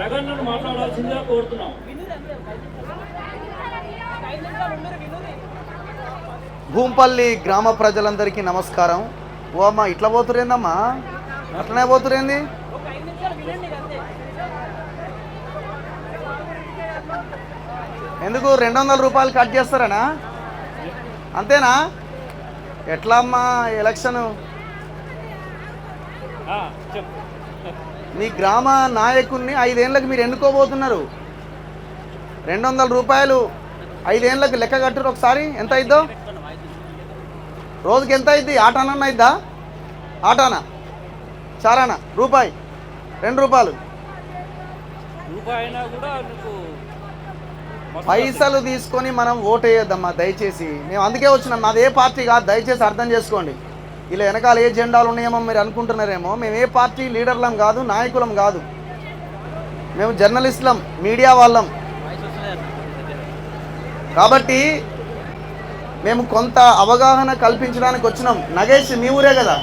రగన్నను మాట్లాడాల్సిందిగా కోరుతున్నాం. భూంపల్లి గ్రామ ప్రజలందరికీ నమస్కారం. ఓ అమ్మ ఇట్లా పోతురేందమ్మా, అట్లనే పోతురేంది? ఎందుకు 200 రూపాయలు కట్ చేస్తారనా? అంతేనా? ఎట్లా అమ్మా ఎలక్షను? మీ గ్రామ నాయకుడిని 5 ఏళ్ళకి మీరు ఎన్నుకోబోతున్నారు. 200 రూపాయలు 5 ఏళ్ళకి లెక్క కట్టురు ఒకసారి. ఎంత అయిద్దో? రోజుకి ఎంత అయింది? ఆటానన్నా అయిద్దా? ఆటానా చారానా? రూపాయి 2 రూపాయలు పైసలు తీసుకొని మనం ఓటేయొద్దమ్మా దయచేసి. మేము అందుకే వచ్చినాం. మాది ఏ పార్టీ కాదు, దయచేసి అర్థం చేసుకోండి. ఇలా వెనకాల ఏ జెండాలు ఉన్నాయేమో మీరు అనుకుంటున్నారేమో. మేము ఏ పార్టీ లీడర్లం కాదు, నాయకులం కాదు. మేము జర్నలిస్టులం, మీడియా వాళ్ళం. కాబట్టి మేము కొంత అవగాహన కల్పించడానికి వచ్చినాం. నగేష్ మీ ఊరే కదా?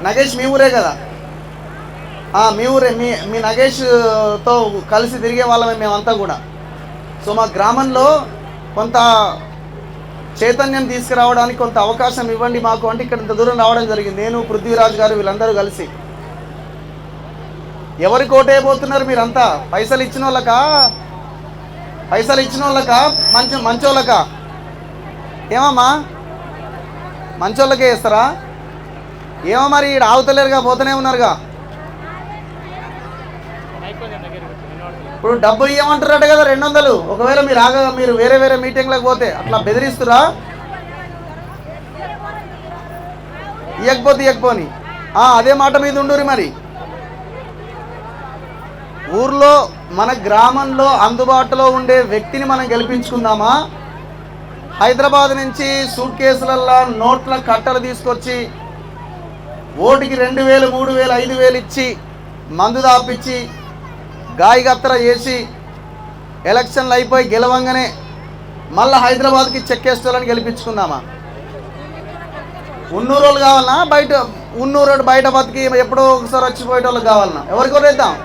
నగేష్ మీ ఊరే కదా? మీ ఊరే. మీ నగేష్తో కలిసి తిరిగే వాళ్ళమే మేమంతా కూడా. సో మా గ్రామంలో కొంత చైతన్యం తీసుకురావడానికి కొంత అవకాశం ఇవ్వండి మాకు అంటే ఇక్కడ ఇంత దూరం రావడం జరిగింది. నేను, పృథ్వీరాజ్ గారు, వీళ్ళందరూ కలిసి. ఎవరికి ఓటేయబోతున్నారు మీరంతా? పైసలు ఇచ్చిన వాళ్ళకా? పైసలు ఇచ్చిన వాళ్ళకా? మంచోళ్ళకా? ఏమమ్మా మంచోళ్ళకే వేస్తారా? ఏమో మరి ఇక్కడ ఆగుతలేరుగా, పోతూనే ఉన్నారుగా. ఇప్పుడు డబ్బు ఇవ్వమంటారట కదా 200. ఒకవేళ మీరు వేరే వేరే మీటింగ్లకు పోతే అట్లా బెదిరిస్తురా? ఇవ్వకపోని అదే మాట మీద ఉండురి. మరి ఊర్లో మన గ్రామంలో అందుబాటులో ఉండే వ్యక్తిని మనం గెలిపించుకుందామా? హైదరాబాద్ నుంచి సూట్ కేసులల్లో నోట్ల కట్టలు తీసుకొచ్చి ఓటుకి 2000, 3000, 5000 ఇచ్చి మందు దాపించి గాయగత్తర చేసి ఎలక్షన్లు అయిపోయి గెలవంగానే మళ్ళీ హైదరాబాద్కి చెక్కేసుకోవాలని గెలిపించుకుందామా? ఉన్నూరోళ్ళు కావాలన్నా? ఉన్నూరోడు బయట బతికి ఎప్పుడో ఒకసారి వచ్చిపోయేటోళ్ళకి కావాలన్నా? ఎవరికి కొట్టేద్దాం?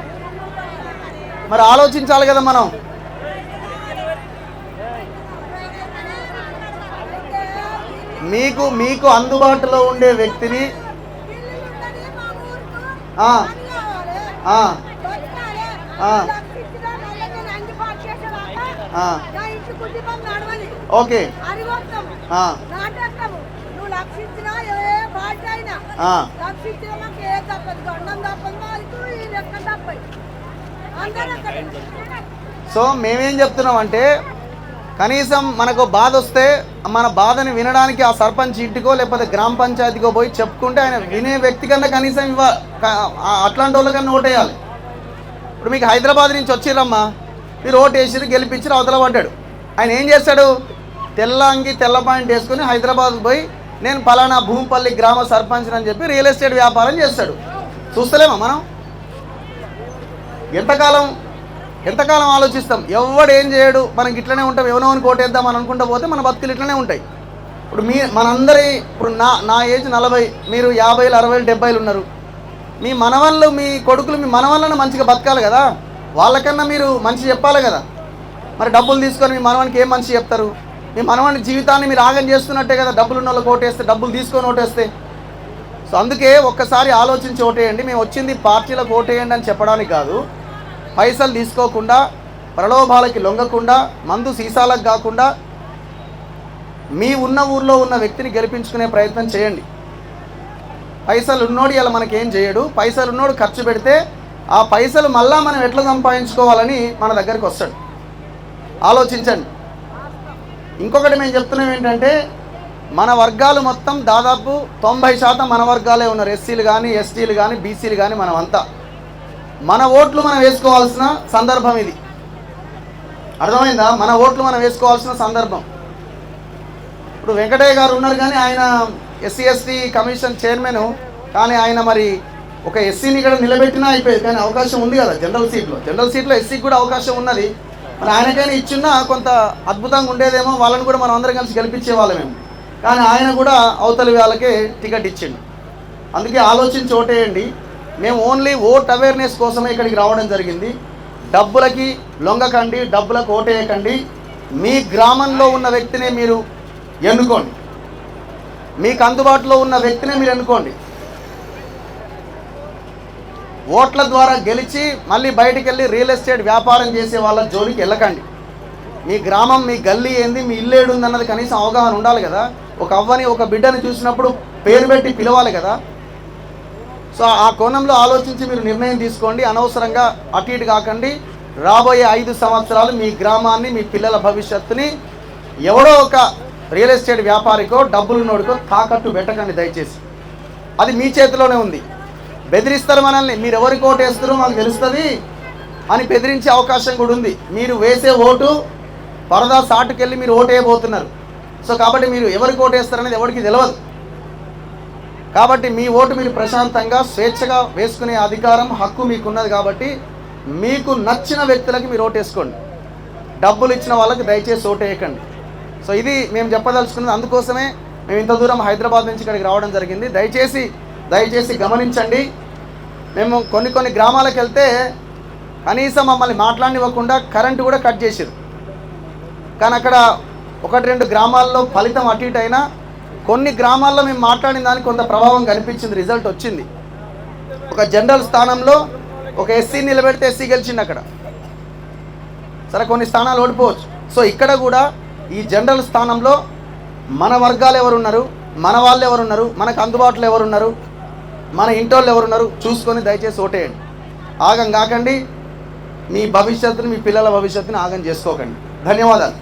మరి ఆలోచించాలి కదా మనం. మీకు అందుబాటులో ఉండే వ్యక్తిని ఓకే సో మేమేం చెప్తున్నాం అంటే కనీసం మనకు బాధ వస్తే మన బాధని వినడానికి ఆ సర్పంచ్ ఇంటికో లేకపోతే గ్రామ పంచాయతీకో పోయి చెప్పుకుంటే ఆయన వినే వ్యక్తి కన్నా కనీసం అట్లాంటి వాళ్ళకన్నా ఓటేయాలి. ఇప్పుడు మీకు హైదరాబాద్ నుంచి వచ్చిరమ్మా, మీరు ఓటేసి గెలిపించి అవతల పడ్డాడు. ఆయన ఏం చేస్తాడు? తెల్ల అంగి తెల్ల పాయింట్ వేసుకుని హైదరాబాద్ పోయి నేను పలానా భూంపల్లి గ్రామ సర్పంచ్ అని చెప్పి రియల్ ఎస్టేట్ వ్యాపారం చేస్తాడు. చూస్తలేమా మనం? ఎంతకాలం ఆలోచిస్తాం? ఎవడు ఏం చేయడు, మనకి ఇట్లనే ఉంటాం. ఎవనోని కోటేద్దాం అని అనుకుంటూ పోతే మన బతుకులు ఇట్లనే ఉంటాయి. ఇప్పుడు ఇప్పుడు నా ఏజ్ 40, మీరు 50, 60, 70 ఉన్నారు. మీ మనవళ్ళు, మీ కొడుకులు, మీ మనవళ్ళను మంచిగా బతకాలి కదా. వాళ్ళకన్నా మీరు మంచి చెప్పాలి కదా. మరి డబ్బులు తీసుకొని మీ మనవానికి ఏం మంచి చెప్తారు? మీ మనవాని జీవితాన్ని మీరు ఆగం చేస్తున్నట్టే కదా. డబ్బులు ఉన్న వాళ్ళకి ఓటేస్తే, డబ్బులు తీసుకొని ఓటేస్తే. సో అందుకే ఒక్కసారి ఆలోచించి ఓటేయండి. మేము వచ్చింది పార్టీలకు ఓటేయండి అని చెప్పడానికి కాదు. పైసలు తీసుకోకుండా, ప్రలోభాలకి లొంగకుండా, మందు సీసాలకు కాకుండా మీ ఉన్న ఊర్లో ఉన్న వ్యక్తిని గెలిపించుకునే ప్రయత్నం చేయండి. పైసలు ఉన్నోడు ఇలా మనకేం చేయడు. పైసలు ఉన్నోడు ఖర్చు పెడితే ఆ పైసలు మళ్ళా మనం ఎట్లా సంపాదించుకోవాలని మన దగ్గరికి వస్తాడు. ఆలోచించండి. ఇంకొకటి మేము చెప్తున్నాం ఏంటంటే మన వర్గాలు మొత్తం దాదాపు 90% మన వర్గాలే ఉన్నారు. ఎస్సీలు కానీ, ఎస్టీలు కానీ, బీసీలు కానీ, మనం అంతా మన ఓట్లు మనం వేసుకోవాల్సిన సందర్భం ఇది. అర్థమైందా? మన ఓట్లు మనం వేసుకోవాల్సిన సందర్భం. ఇప్పుడు వెంకటయ్య గారు ఉన్నారు కానీ ఆయన ఎస్సీ ఎస్టీ కమిషన్ చైర్మన్, కానీ ఆయన మరి ఒక ఎస్సీని ఇక్కడ నిలబెట్టినా అయిపోయేది. కానీ అవకాశం ఉంది కదా జనరల్ సీట్లో ఎస్సీకి కూడా అవకాశం ఉన్నది. మరి ఆయనకైనా ఇచ్చిన్నా కొంత అద్భుతంగా ఉండేదేమో. వాళ్ళని కూడా మనం అందరం కలిసి గెలిపించే వాళ్ళమేమో. కానీ ఆయన కూడా అవతలి వాళ్ళకే టికెట్ ఇచ్చిండు. అందుకే ఆలోచించి ఓటేయండి. మేము ఓన్లీ ఓట్ అవేర్నెస్ కోసమే ఇక్కడికి రావడం జరిగింది. డబ్బులకి లొంగకండి, డబ్బులకు ఓటేయకండి. మీ గ్రామంలో ఉన్న వ్యక్తినే మీరు ఎన్నుకోండి, మీకు అందుబాటులో ఉన్న వ్యక్తినే మీరు ఎన్నుకోండి. ఓట్ల ద్వారా గెలిచి మళ్ళీ బయటికి వెళ్ళి రియల్ ఎస్టేట్ వ్యాపారం చేసే వాళ్ళ జోలికి వెళ్ళకండి. మీ గ్రామం, మీ గల్లీ ఏంది, మీ ఇల్లు ఏడుంది అన్నది కనీసం అవగాహన ఉండాలి కదా. ఒక అవ్వని, ఒక బిడ్డని చూసినప్పుడు పేరు పెట్టి పిలవాలి కదా. సో ఆ కోణంలో ఆలోచించి మీరు నిర్ణయం తీసుకోండి. అనవసరంగా అటు ఇటు కాకండి. రాబోయే 5 సంవత్సరాలు మీ గ్రామాన్ని, మీ పిల్లల భవిష్యత్తుని ఎవడో ఒక రియల్ ఎస్టేట్ వ్యాపారికో డబ్బులున్నోడికో తాకట్టు పెట్టకండి దయచేసి. అది మీ చేతిలోనే ఉంది. బెదిరిస్తారు మనల్ని, మీరు ఎవరికి ఓటు వేస్తారో మాకు తెలుస్తుంది అని బెదిరించే అవకాశం కూడా ఉంది. మీరు వేసే ఓటు పరదా సాటుకెళ్ళి మీరు ఓటు వేయబోతున్నారు. సో కాబట్టి మీరు ఎవరికి ఓటు వేస్తారనేది ఎవరికి తెలియదు. కాబట్టి మీ ఓటు మీరు ప్రశాంతంగా స్వేచ్ఛగా వేసుకునే అధికారం, హక్కు మీకున్నది. కాబట్టి మీకు నచ్చిన వ్యక్తులకి మీరు ఓటు వేసుకోండి. డబ్బులు ఇచ్చిన వాళ్ళకి దయచేసి ఓటు వేయకండి. సో ఇది మేము చెప్పదలుచుకున్నది. అందుకోసమే మేము ఇంత దూరం హైదరాబాద్ నుంచి ఇక్కడికి రావడం జరిగింది. దయచేసి గమనించండి. మేము కొన్ని గ్రామాలకు వెళ్తే కనీసం మమ్మల్ని మాట్లాడనివ్వకుండా కరెంటు కూడా కట్ చేసారు. కానీ అక్కడ 1-2 గ్రామాల్లో ఫలితం అటు ఇటు అయినా కొన్ని గ్రామాల్లో మేము మాట్లాడిన దానికి కొంత ప్రభావం కనిపించింది, రిజల్ట్ వచ్చింది. ఒక జనరల్ స్థానంలో ఒక ఎస్సీ నిలబెడితే ఎస్సీ గెలిచింది అక్కడ. సరే, కొన్ని స్థానాలు ఓడిపోవచ్చు. సో ఇక్కడ కూడా ఈ జనరల్ స్థానంలో మన వర్గాలు ఎవరున్నారు, మన వాళ్ళు ఎవరున్నారు, మనకు అందుబాటులో ఎవరున్నారు, మన ఇంటోళ్ళు ఎవరున్నారు చూసుకొని దయచేసి ఓటేయండి. ఆగం కాకండి. మీ భవిష్యత్తుని, మీ పిల్లల భవిష్యత్తుని ఆగం చేసుకోకండి. ధన్యవాదాలు.